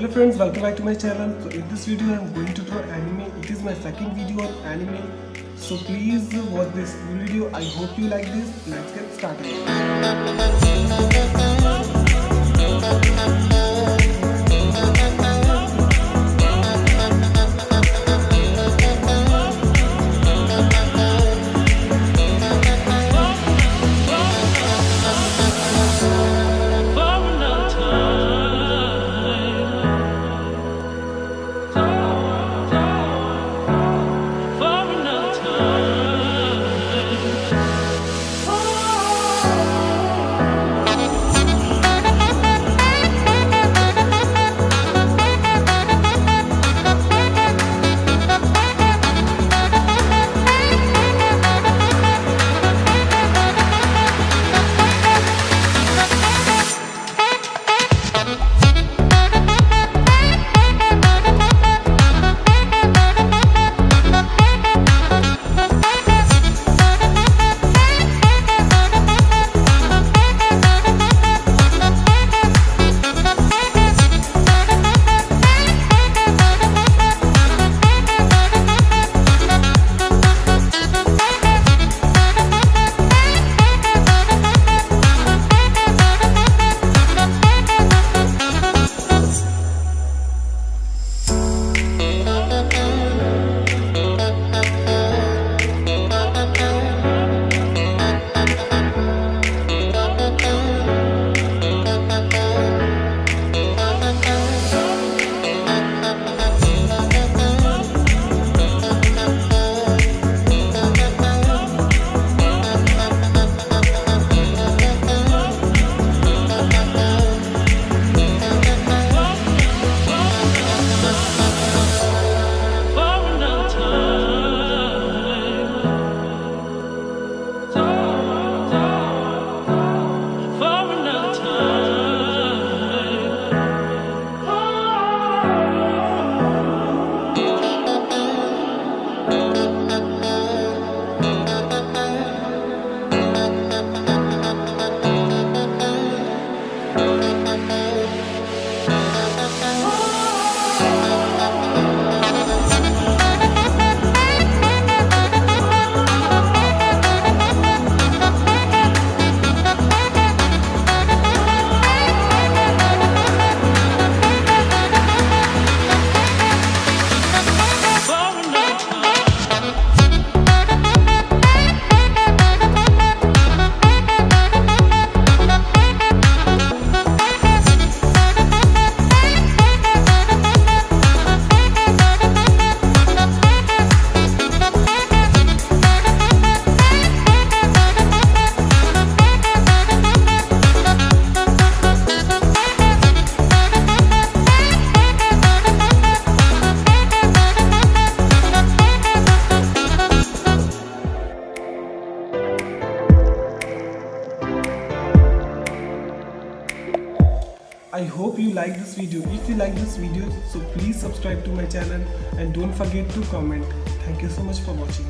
Hello friends, welcome back to my channel. So in this video I am going to draw anime. It is my second video on anime. So please watch this video. I hope you like this. Let's get started. I hope you like this video. If you like this video, so please subscribe to my channel and don't forget to comment. Thank you so much for watching.